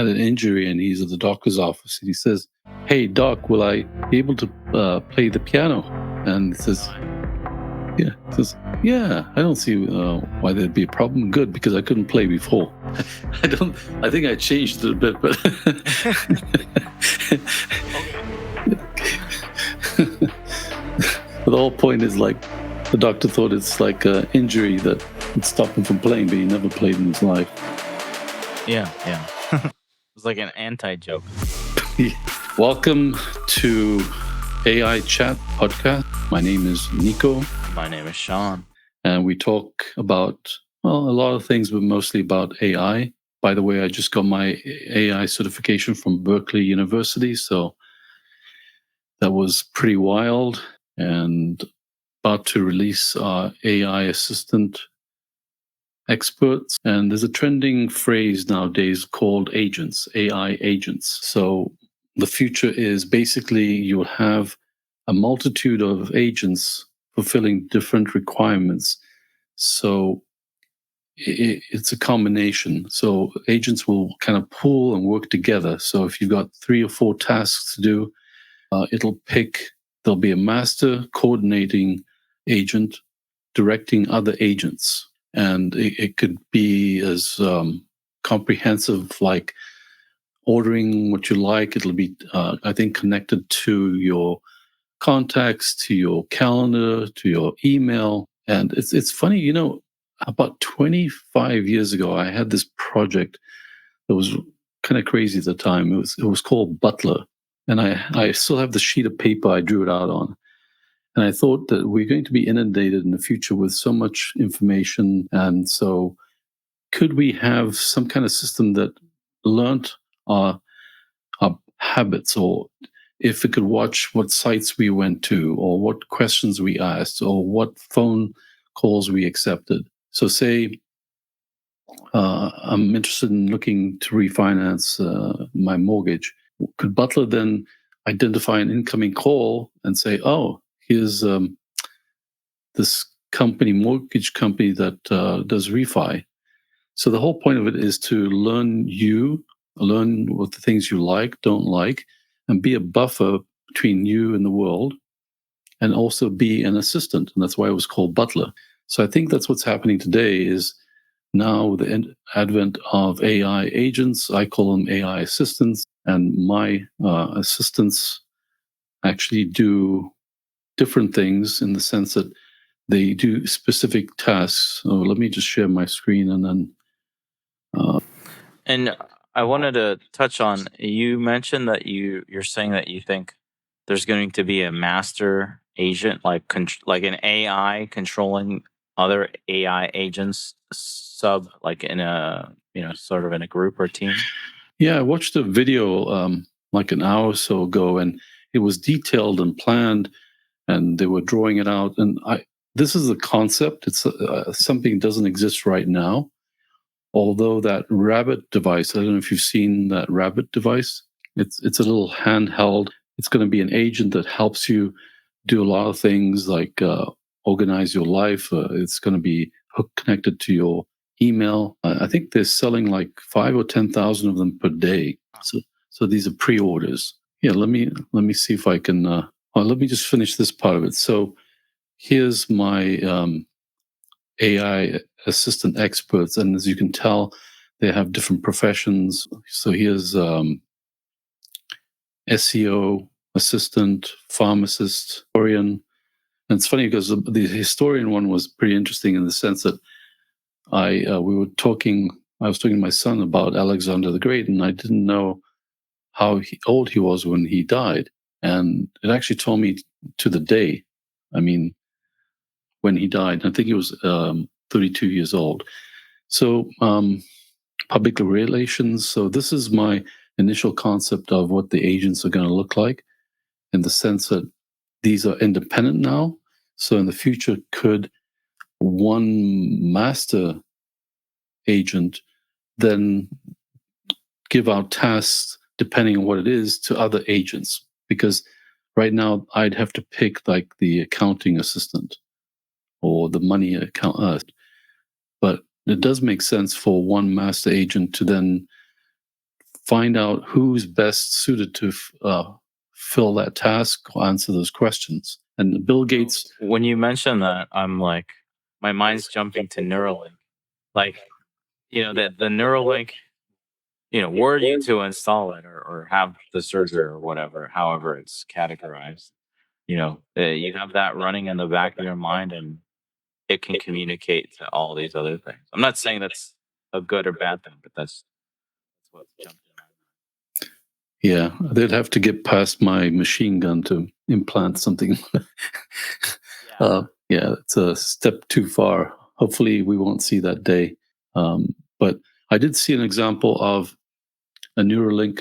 had an injury and he's at the doctor's office. And he says, "Hey, doc, will I be able to play the piano?" And he says, "Yeah." He says, "Yeah, I don't see why there'd be a problem. Good, because I couldn't play before." I think I changed it a bit, but the whole point is like the doctor thought it's like an injury that would stop him from playing, but he never played in his life. Yeah. It's like an anti-joke. Welcome to AI Chat Podcast. My name is Nico. My name is Sean. And we talk about, well, a lot of things, but mostly about AI. By the way, I just got my AI certification from Berkeley University, so that was pretty wild. And about to release our AI assistant experts. And there's a trending phrase nowadays called agents, AI agents. So the future is basically you'll have a multitude of agents fulfilling different requirements. So it's a combination. So agents will kind of pool and work together. So if you've got 3 or 4 tasks to do, there'll be a master coordinating agent directing other agents. And it could be as comprehensive like ordering what you like. It'll be, I think, connected to your contacts, to your calendar, to your email. And it's funny, about 25 years ago, I had this project that was kind of crazy at the time. It was called Butler. And I still have the sheet of paper I drew it out on. And I thought that we're going to be inundated in the future with so much information. And so could we have some kind of system that learned our habits, or if it could watch what sites we went to, or what questions we asked, or what phone calls we accepted. So say I'm interested in looking to refinance my mortgage. Could Butler then identify an incoming call and say, "Oh, here's this mortgage company that does refi"? So the whole point of it is to learn what the things you like, don't like, and be a buffer between you and the world, and also be an assistant. And that's why it was called Butler. So I think that's what's happening today is now with the advent of AI agents, I call them AI assistants, and my assistants actually do different things in the sense that they do specific tasks. So let me just share my screen and then. And I wanted to touch on, you mentioned that you're saying that you think there's going to be a master agent, like an AI controlling other AI agents, like in a sort of in a group or team. Yeah, I watched a video like an hour or so ago, and it was detailed and planned, and they were drawing it out. And this is the concept. It's something that doesn't exist right now. Although that Rabbit device, I don't know if you've seen that Rabbit device. It's a little handheld. It's going to be an agent that helps you do a lot of things like organize your life. It's going to be connected to your email. I think they're selling like 5 or 10,000 of them per day. So these are pre-orders. Yeah, let me see if I can. Let me just finish this part of it. So here's my AI assistant experts, and as you can tell, they have different professions. So here's SEO assistant, pharmacist, historian. And it's funny because the historian one was pretty interesting in the sense that I was talking to my son about Alexander the Great, and I didn't know how old he was when he died. And it actually told me to the day, when he died. I think he was 32 years old. So public relations. So this is my initial concept of what the agents are going to look like, in the sense that these are independent now. So in the future, could one master agent then give out tasks, depending on what it is, to other agents? Because right now I'd have to pick like the accounting assistant or the money account. But it does make sense for one master agent to then find out who's best suited to fill that task or answer those questions. And Bill Gates. When you mention that, I'm like, my mind's jumping to Neuralink. Like, the Neuralink, were you to install it or have the surgery or whatever, however it's categorized, you have that running in the back of your mind and it can communicate to all these other things. I'm not saying that's a good or bad thing, but that's what jumped in my mind. Yeah, they'd have to get past my machine gun to implant something. Yeah, it's a step too far. Hopefully, we won't see that day. But I did see an example of a Neuralink.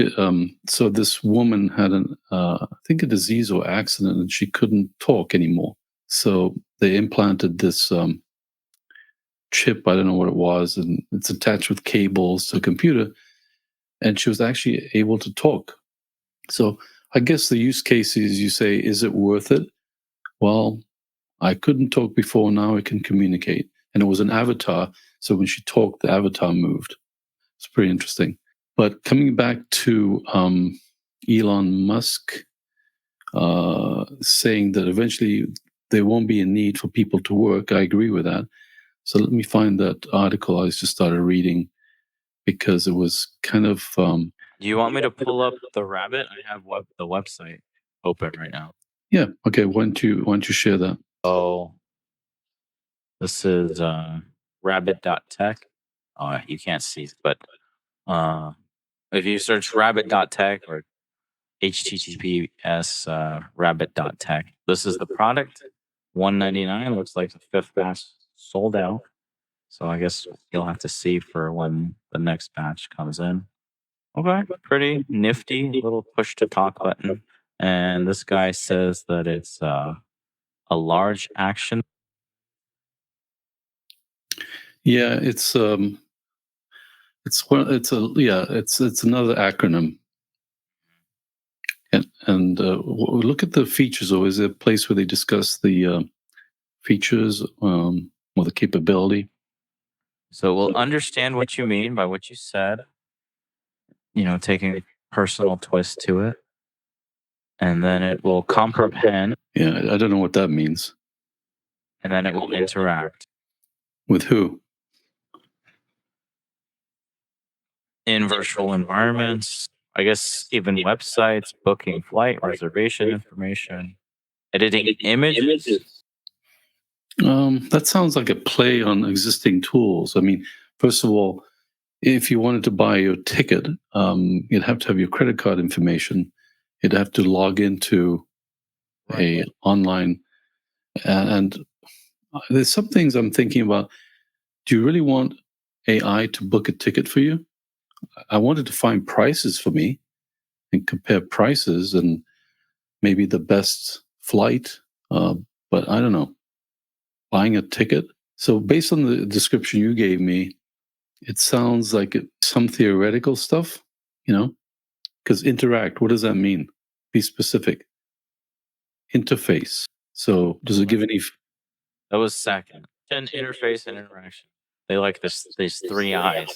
So this woman had I think a disease or accident, and she couldn't talk anymore. So they implanted this chip. I don't know what it was, and it's attached with cables to a computer, and she was actually able to talk. So I guess the use case is, you say, is it worth it? Well, I couldn't talk before, now I can communicate. And it was an avatar, so when she talked, the avatar moved. It's pretty interesting. But coming back to Elon Musk saying that eventually there won't be a need for people to work, I agree with that. So let me find that article I just started reading, because it was kind of... Do you want me to pull up the Rabbit? I have the website open right now. Yeah, okay, why don't you share that? Oh, this is rabbit.tech. Oh, you can't see, but if you search rabbit.tech or https rabbit.tech, this is the product. $199, looks like the fifth batch sold out. So I guess you'll have to see for when the next batch comes in. Okay, pretty nifty little push to talk button. And this guy says that it's a large action. Yeah, it's another acronym. And look at the features, or is there a place where they discuss the features or the capability? So we'll understand what you mean by what you said, taking a personal twist to it. And then it will comprehend. Yeah, I don't know what that means. And then it will interact. With who? In virtual environments, I guess even websites, booking flight, reservation information, editing images. That sounds like a play on existing tools. I mean, first of all, if you wanted to buy your ticket, you'd have to have your credit card information. You'd have to log into a online, and there's some things I'm thinking about. Do you really want AI to book a ticket for you? I wanted to find prices for me and compare prices and maybe the best flight, but I don't know. Buying a ticket. So based on the description you gave me, it sounds like some theoretical stuff, because interact, what does that mean? Be specific. Interface. So does it give any... That was second. An interface and interaction. They like these three eyes.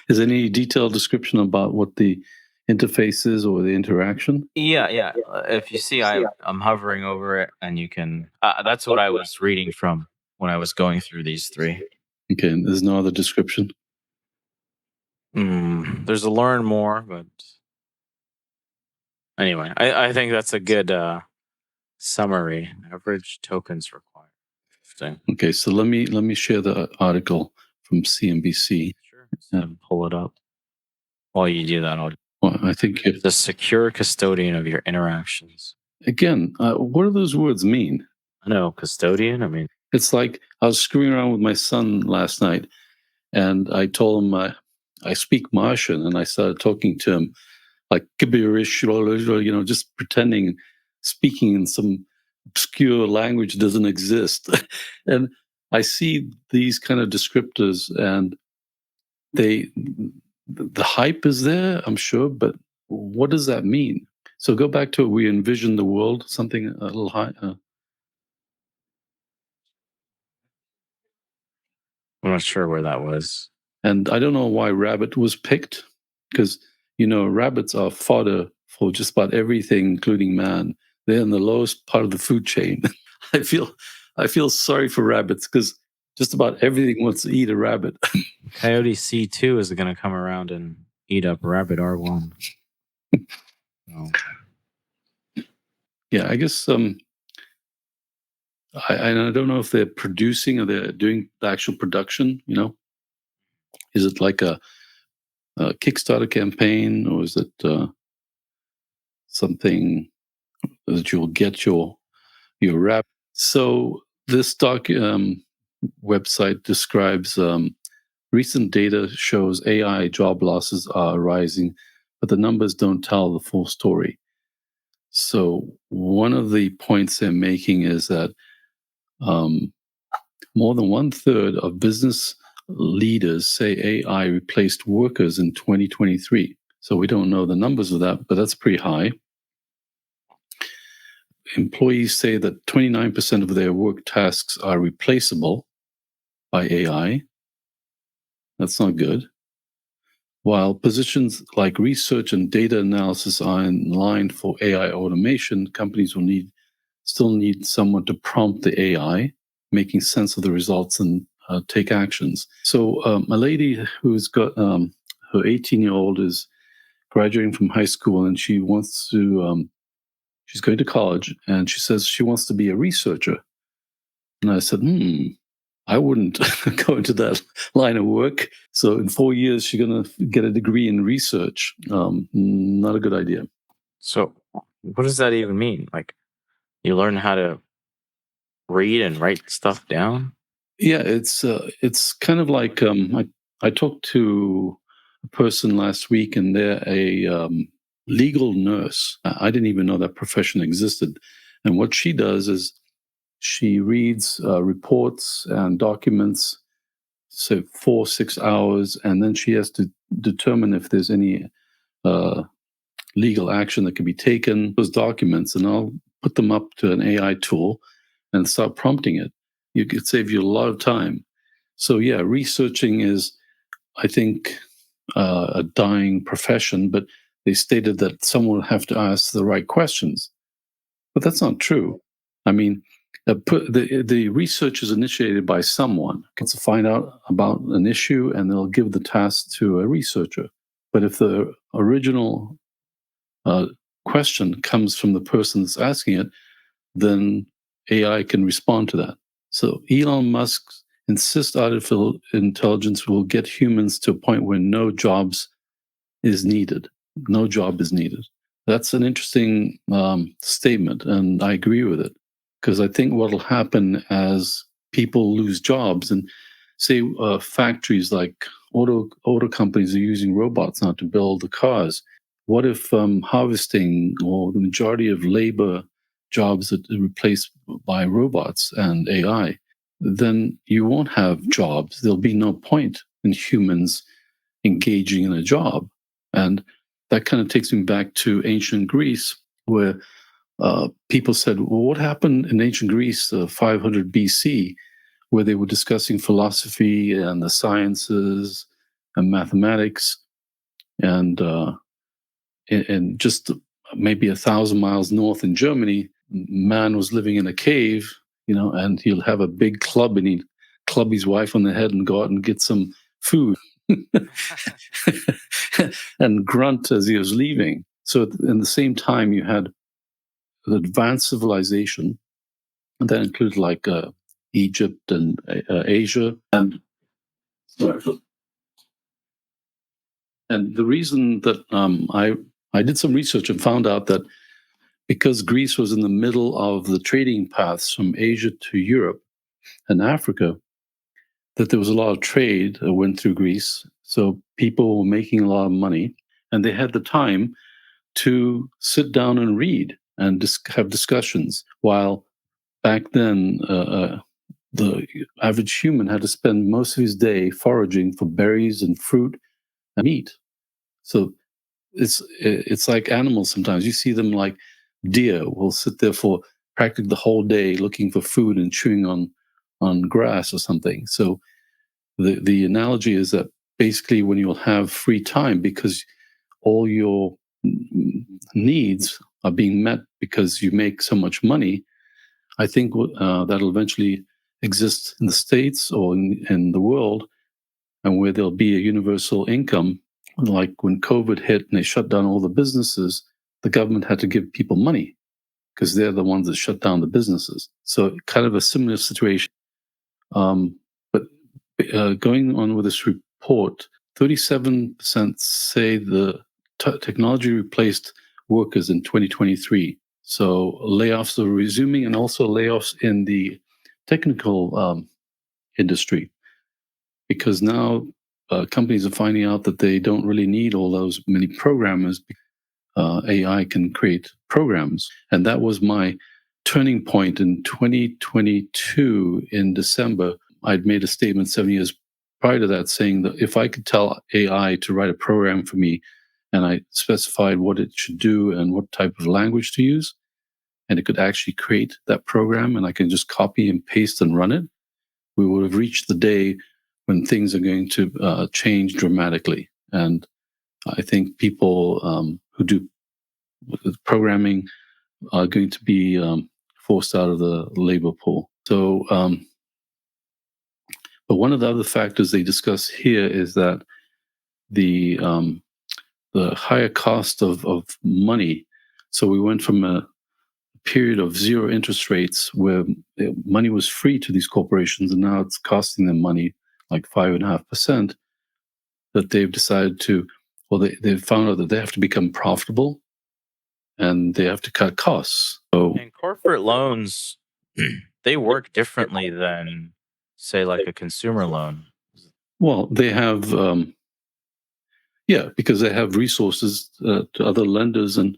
Is there any detailed description about what the interface is or the interaction? Yeah. If you see, I'm hovering over it, and you can. That's what I was reading from when I was going through these three. Okay, and there's no other description? There's a learn more, but anyway, I think that's a good summary. Average tokens required. Interesting. Okay, so let me share the article from CNBC. Sure. And pull it up. While you do that, I think the secure custodian of your interactions. Again, what do those words mean? I know, custodian. I mean, it's like I was screwing around with my son last night, and I told him I speak Martian, and I started talking to him like gibberish, just pretending, speaking in some obscure language that doesn't exist. And I see these kind of descriptors, and the hype is there, I'm sure, but what does that mean? So go back to it. We envision the world, something a little high. I'm not sure where that was. And I don't know why rabbit was picked, because rabbits are fodder for just about everything, including man. They're in the lowest part of the food chain. I feel I feel sorry for rabbits because just about everything wants to eat a rabbit. Coyote C2 is going to come around and eat up Rabbit R1. So, Yeah, I guess I don't know if they're producing or they're doing the actual production. Is it like a Kickstarter campaign, or is it something that you'll get your wrap? So this website describes recent data shows AI job losses are rising, but the numbers don't tell the full story. So one of the points they're making is that um, more than one third of business leaders say AI replaced workers in 2023. So we don't know the numbers of that, but that's pretty high. Employees say that 29% of their work tasks are replaceable by AI. That's not good. While positions like research and data analysis are in line for AI automation, companies will still need someone to prompt the AI, making sense of the results and take actions. So a lady who's got her 18-year-old is graduating from high school, and she wants to she's going to college, and she says she wants to be a researcher. And I said, I wouldn't go into that line of work. So in 4 years, she's going to get a degree in research. Not a good idea. so what does that even mean? Like, you learn how to read and write stuff down? Yeah, it's kind of like I talked to a person last week, and they're a legal nurse. I didn't even know that profession existed. And what she does is she reads reports and documents, so 4 6 hours, and then she has to determine if there's any legal action that can be taken. Those documents, and I'll put them up to an AI tool and start prompting it. You could save you a lot of time. So yeah, researching is, I think, a dying profession, but they stated that someone would have to ask the right questions. But that's not true. I mean, the research is initiated by someone to find out about an issue, and they'll give the task to a researcher. But if the original question comes from the person that's asking it, then AI can respond to that. So Elon Musk insists artificial intelligence will get humans to a point where no jobs is needed. No job is needed. That's an interesting statement, and I agree with it, because I think what will happen as people lose jobs, and say factories like auto companies are using robots now to build the cars. What if harvesting or the majority of labor jobs are replaced by robots and AI? Then you won't have jobs. There'll be no point in humans engaging in a job. And that kind of takes me back to ancient Greece, where people said, well, what happened in ancient Greece, 500 BC, where they were discussing philosophy and the sciences and mathematics, and just maybe 1,000 miles north in Germany, man was living in a cave, and he'll have a big club, and he'd club his wife on the head and go out and get some food and grunt as he was leaving. So in the same time, you had an advanced civilization, and that included like Egypt and Asia. And the reason that I did some research and found out that because Greece was in the middle of the trading paths from Asia to Europe and Africa, that there was a lot of trade that went through Greece. So people were making a lot of money, and they had the time to sit down and read and have discussions. While back then, the average human had to spend most of his day foraging for berries and fruit and meat. So it's like animals. Sometimes you see them, like deer will sit there for practically the whole day looking for food and chewing on grass or something. So the analogy is that basically when you'll have free time because all your needs are being met because you make so much money. I think that'll eventually exist in the States or in the world, and where there'll be a universal income. Like when COVID hit and they shut down all the businesses, the government had to give people money because they're the ones that shut down the businesses. So kind of a similar situation. But going on with this report, 37% say the technology replaced workers in 2023. So layoffs are resuming, and also layoffs in the technical industry, because now companies are finding out that they don't really need all those many programmers. AI can create programs. And that was my turning point in 2022 in December. I'd made a statement 7 years prior to that saying that if I could tell AI to write a program for me and I specified what it should do and what type of language to use, and it could actually create that program and I can just copy and paste and run it, we would have reached the day when things are going to change dramatically. And I think people who do programming are going to be forced out of the labor pool. So, but one of the other factors they discuss here is that the higher cost of money. So we went from a period of zero interest rates where money was free to these corporations, and now it's costing them money, like 5.5%. That they've decided to, well, they've found out that they have to become profitable and they have to cut costs. So, And corporate loans, they work differently than, say, like a consumer loan. well, they have, yeah, because they have resources to other lenders and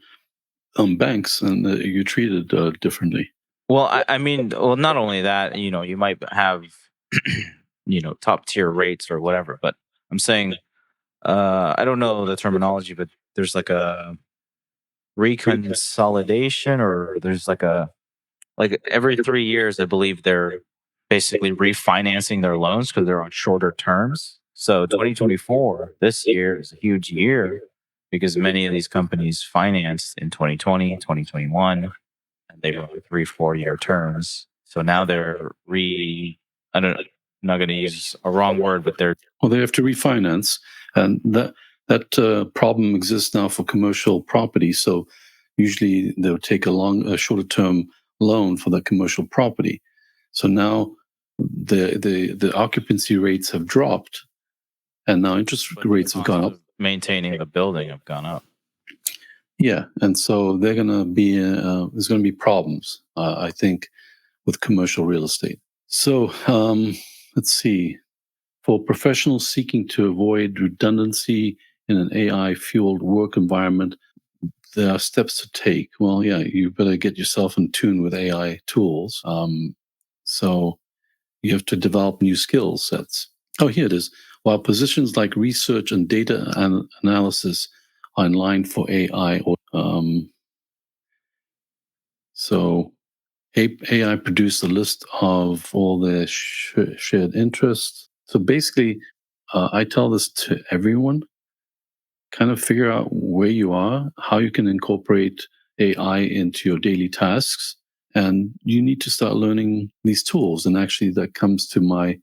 banks, and you're treated differently. Well, I mean, well, not only that, you might have, top tier rates or whatever, but I'm saying, I don't know the terminology, but there's like a reconsolidation, or there's like every 3 years, I believe they're basically refinancing their loans because they're on shorter terms. So 2024, this year is a huge year because many of these companies financed in 2020, 2021, and they were on 3, 4 year terms. So now they're I don't, I'm not going to use a wrong word, but they're, Well, they have to refinance, and that problem exists now for commercial property. So usually they'll take a shorter term loan for the commercial property. So now the occupancy rates have dropped, and now interest but the rates have gone cost up. of maintaining the building have gone up. Yeah, and so they're going to be there's going to be problems, I think, with commercial real estate. So let's see. For professionals seeking to avoid redundancy in an AI fueled work environment, there are steps to take. Well, yeah, you better get yourself in tune with AI tools. So you have to develop new skill sets. Oh, here it is. While positions like research and data analysis are in line for AI, so AI produced a list of all their shared interests. So basically, I tell this to everyone: kind of figure out where you are, how you can incorporate AI into your daily tasks, and you need to start learning these tools. And actually, that comes to my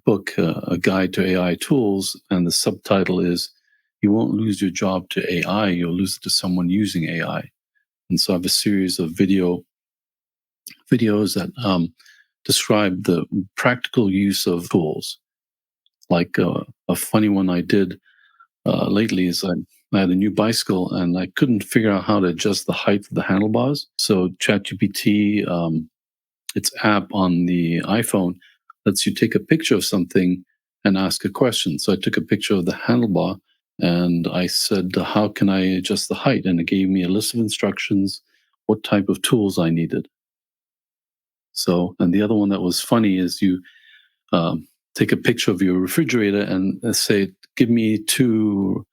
book, A Guide to AI Tools, and the subtitle is "You won't lose your job to AI; you'll lose it to someone using AI." And so I have a series of videos that describe the practical use of tools. Like a funny one I did lately is I had a new bicycle and I couldn't figure out how to adjust the height of the handlebars. So ChatGPT, its app on the iPhone, lets you take a picture of something and ask a question. So I took a picture of the handlebar and I said, "How can I adjust the height?" And it gave me a list of instructions, what type of tools I needed. So, and the other one that was funny is you take a picture of your refrigerator and say, "Give me 2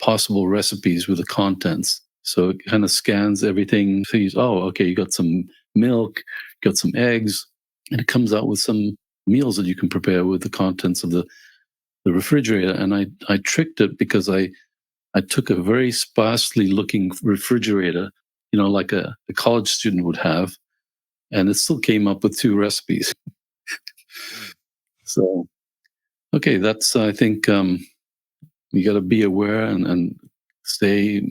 possible recipes with the contents." So it kind of scans everything. Sees, oh, okay, you got some milk, got some eggs, and it comes out with some meals that you can prepare with the contents of the the refrigerator, and I tricked it because I took a very sparsely looking refrigerator, like a college student would have, and it still came up with 2 recipes. So, okay, that's I think you got to be aware and stay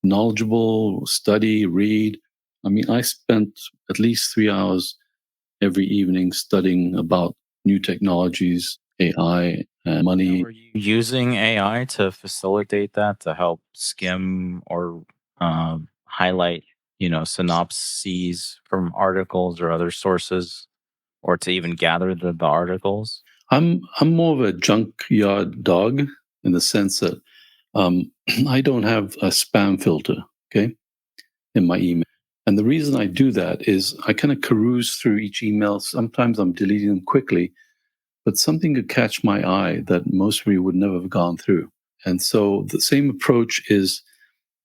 knowledgeable, study, read. I mean, I spent at least 3 hours every evening studying about new technologies, AI, and Now, money. are you using AI to facilitate that to help skim or highlight, synopses from articles or other sources, or to even gather the articles? I'm more of a junkyard dog in the sense that I don't have a spam filter, okay, in my email. And the reason I do that is I kind of peruse through each email. Sometimes I'm deleting them quickly, but something could catch my eye that most of you would never have gone through. And so the same approach is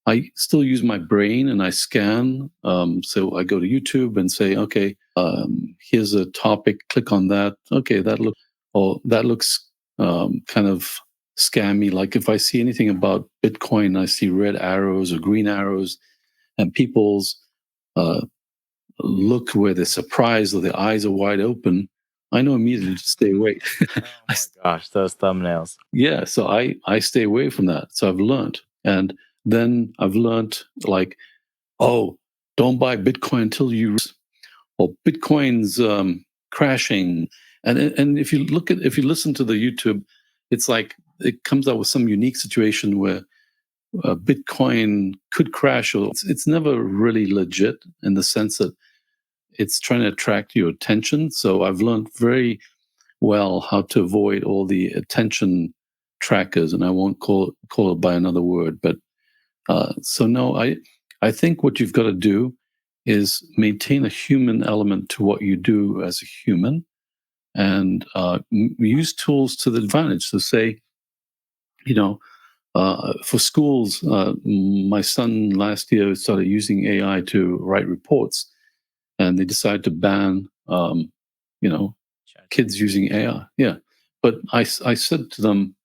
I still use my brain and I scan. So I go to YouTube and say, okay, here's a topic, click on that. Okay, that looks kind of scammy. Like if I see anything about Bitcoin, I see red arrows or green arrows, and people's uh, look where they're surprised or their eyes are wide open. I know immediately to stay away. Oh my gosh, those thumbnails. Yeah, so I stay away from that. So I've learned, and then I've learned like, oh, don't buy Bitcoin until or Bitcoin's crashing. And if you listen to the YouTube, it's like it comes out with some unique situation where Bitcoin could crash, or it's never really legit in the sense that it's trying to attract your attention. So I've learned very well how to avoid all the attention trackers, and I won't call it by another word. But so no, I think what you've got to do is maintain a human element to what you do as a human, and use tools to the advantage. So say, you know, for schools, my son last year started using AI to write reports, and they decided to ban, you know, kids using AI. Yeah, but I said to them,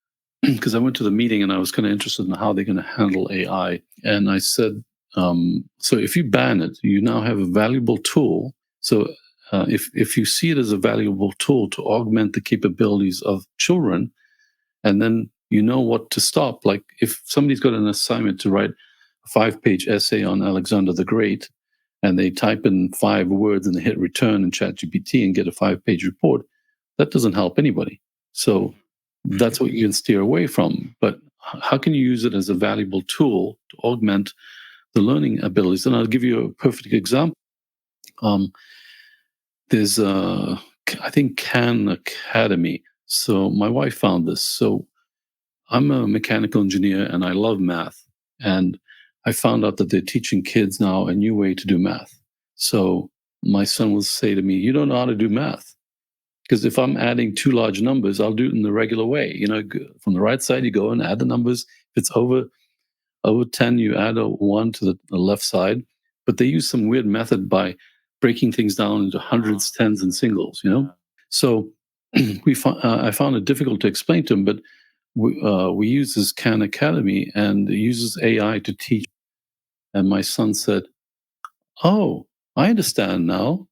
because I went to the meeting and I was kind of interested in how they're going to handle AI, and I said, so if you ban it, you now have a valuable tool. So if you see it as a valuable tool to augment the capabilities of children, and then you know what to stop. Like if somebody's got an assignment to write a 5-page essay on Alexander the Great, and they type in 5 words and they hit return in ChatGPT and get a 5-page report, that doesn't help anybody. So that's what you can steer away from. But how can you use it as a valuable tool to augment the learning abilities? And I'll give you a perfect example. Um, there's I think Khan Academy. So my wife found this. So I'm a mechanical engineer and I love math. And I found out that they're teaching kids now a new way to do math. So my son will say to me, "You don't know how to do math." Because if I'm adding 2 large numbers, I'll do it in the regular way. From the right side, you go and add the numbers. If it's over 10, you add a 1 to the left side. But they use some weird method by breaking things down into hundreds, tens, and singles. So I found it difficult to explain to him, but we use this Khan Academy, and it uses AI to teach. And my son said, "Oh, I understand now."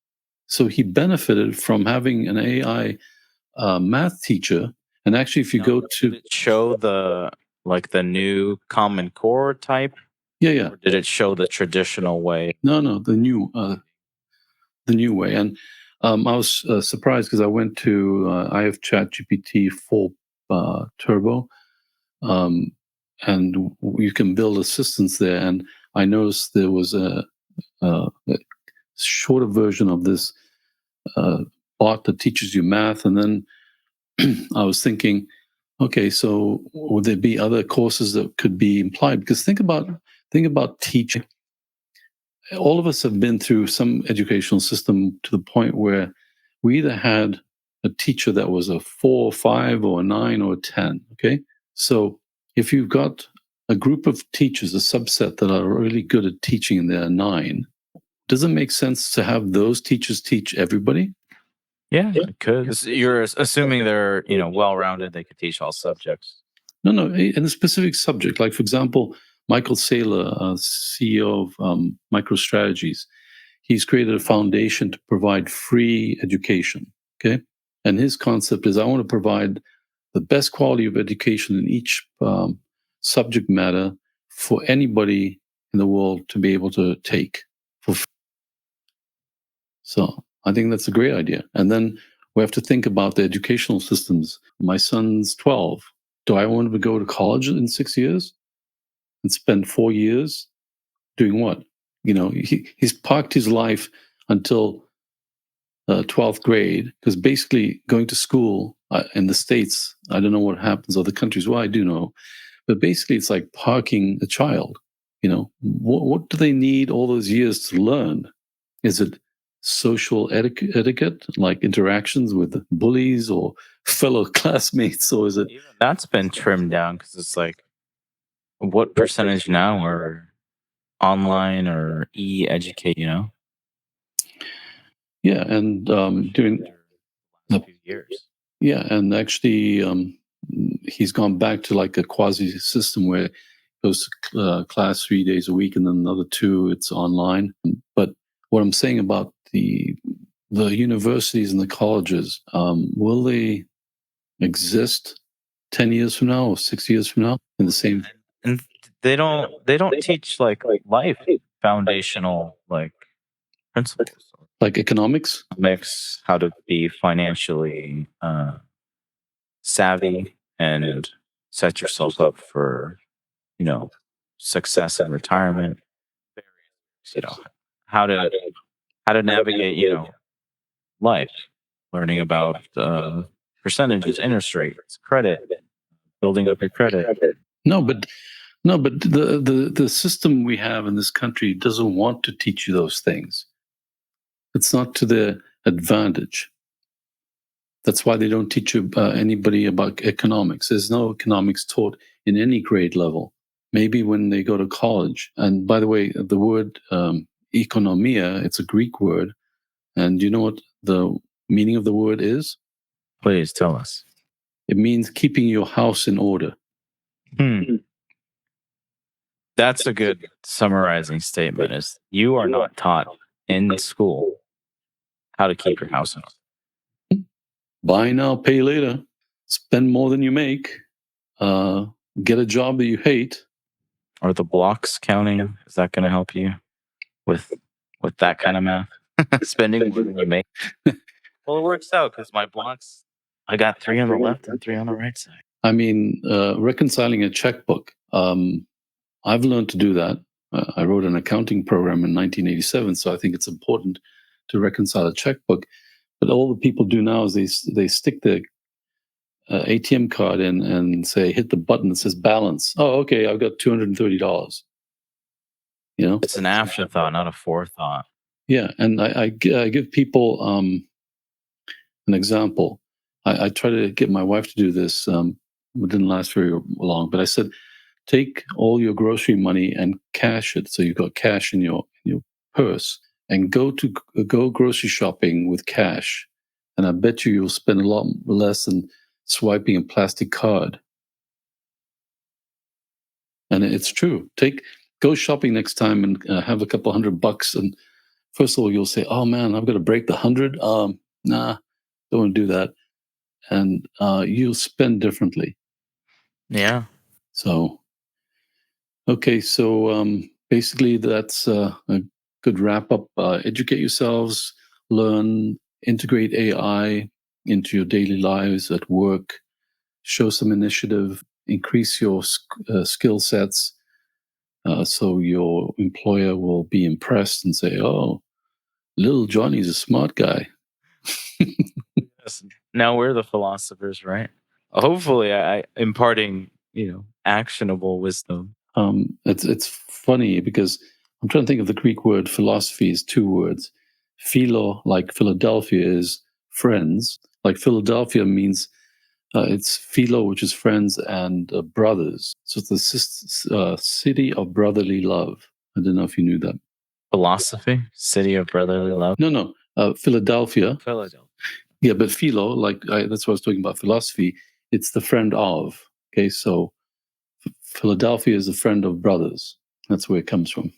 So he benefited from having an AI math teacher. And actually, if you Now, go did to, it show the new Common Core type, yeah, yeah, or did it show the traditional way? no, the new way. And I was surprised because I went to I have ChatGPT 4 Turbo, um, and you can build assistants there. And I noticed there was a shorter version of this uh, bot that teaches you math. And then I was thinking, okay, so would there be other courses that could be implied? Because think about teaching. All of us have been through some educational system to the point where we either had a teacher that was a 4 or 5 or a 9 or a 10. Okay, so if you've got a group of teachers, a subset that are really good at teaching and they're 9, does it make sense to have those teachers teach everybody? Yeah, it could. You're assuming they're well-rounded. They could teach all subjects. No, in a specific subject. Like, for example, Michael Saylor, CEO of MicroStrategies, he's created a foundation to provide free education. Okay. And his concept is I want to provide the best quality of education in each subject matter for anybody in the world to be able to take. So I think that's a great idea. And then we have to think about the educational systems. My son's 12. Do I want him to go to college in 6 years and spend 4 years doing what? He's parked his life until 12th grade, because basically going to school in the States, I don't know what happens other countries. Well, I do know, but basically it's like parking a child. What do they need all those years to learn? Is it social etiquette, like interactions with bullies or fellow classmates, or is it? Even that's been trimmed down because it's like, what percentage now are online or e-educate? Yeah, and during The few years. yeah, and actually, he's gone back to like a quasi system where he goes to class 3 days a week, and then another 2 it's online. But what I'm saying about the universities and the colleges, will they exist 10 years from now or 6 years from now in the same? And they don't teach like life foundational like principles. Like economics? Mix how to be financially savvy and set yourself up for success in retirement. You know how to navigate life, learning about percentages, interest rates, credit, building up your credit. No, but the system we have in this country doesn't want to teach you those things. It's not to their advantage. That's why they don't teach you anybody about economics. There's no economics taught in any grade level. Maybe when they go to college. And by the way, the word economia, it's a Greek word. And do you know what the meaning of the word is? Please tell us. It means keeping your house in order. That's a good summarizing statement. Is you are not taught in school how to keep your house in order. Buy now, pay later. Spend more than you make. Get a job that you hate. Are the blocks counting? Is that going to help you with that kind of math? Spending more than you make. Well, it works out because my blocks, I got 3 on the left and 3 on the right side. I mean, reconciling a checkbook. I've learned to do that. I wrote an accounting program in 1987, so I think it's important to reconcile a checkbook. But all the people do now is they stick their ATM card in and say, hit the button that says balance. Oh, okay, I've got $230. It's an afterthought, not a forethought. Yeah, and I give people an example. I try to get my wife to do this. It didn't last very long, but I said, take all your grocery money and cash it. So you've got cash in your purse, and go grocery shopping with cash. And I bet you'll spend a lot less than swiping a plastic card. And it's true. Go shopping next time and have a couple $100. And first of all, you'll say, oh man, I've got to break the 100. Nah, don't want to do that. And you'll spend differently. Yeah. So, okay. So basically that's a good wrap up. Educate yourselves, learn, integrate AI into your daily lives at work, show some initiative, increase your skill sets. So your employer will be impressed and say, oh, little Johnny's a smart guy. Yes. Now we're the philosophers, right? Hopefully I imparting, actionable wisdom. It's funny because I'm trying to think of the Greek word philosophy is 2 words. Philo, like Philadelphia, is friends. Like Philadelphia means it's philo, which is friends, and brothers. So it's the city of brotherly love. I don't know if you knew that. Philosophy, city of brotherly love. No, Philadelphia. Philadelphia. Yeah, but philo, that's what I was talking about, philosophy, it's the friend of. Okay, so Philadelphia is the friend of brothers. That's where it comes from.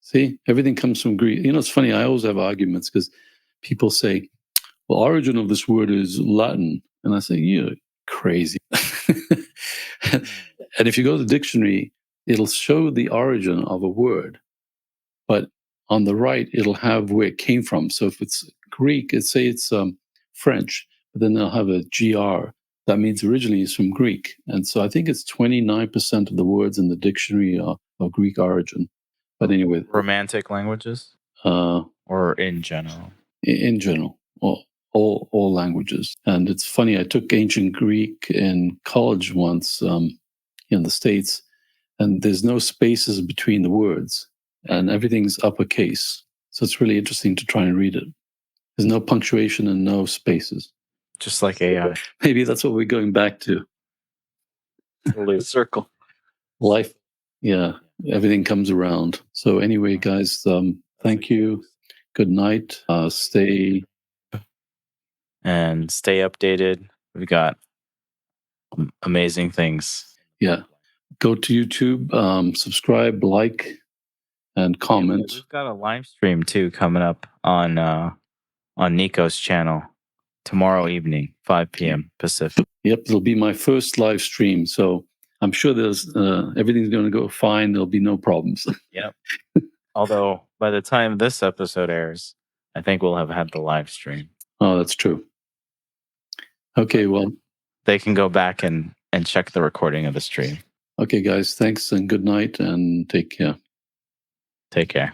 See, everything comes from Greek. It's funny, I always have arguments because people say, well, origin of this word is Latin. And I say, you're crazy. And if you go to the dictionary, it'll show the origin of a word, but on the right, it'll have where it came from. So if it's Greek, say it's French, but then they'll have a GR. That means originally it's from Greek. And so I think it's 29% of the words in the dictionary are of Greek origin. But anyway. Romantic languages? Or in general? In general, all languages. And it's funny, I took ancient Greek in college once in the States, and there's no spaces between the words, and everything's uppercase. So it's really interesting to try and read it. There's no punctuation and no spaces. Just like AI. Maybe that's what we're going back to. Circle. Life. Yeah, everything comes around. So anyway, guys, thank you. Good night. Stay updated. We've got amazing things. Yeah. Go to YouTube, subscribe, like, and comment. We've got a live stream too coming up on Nico's channel tomorrow evening, 5 p.m. Pacific. Yep, it'll be my first live stream, so I'm sure there's everything's going to go fine. There'll be no problems. Yep. Although by the time this episode airs, I think we'll have had the live stream. Oh, that's true. Okay, well, they can go back and check the recording of the stream. Okay, guys, thanks and good night and take care. Take care.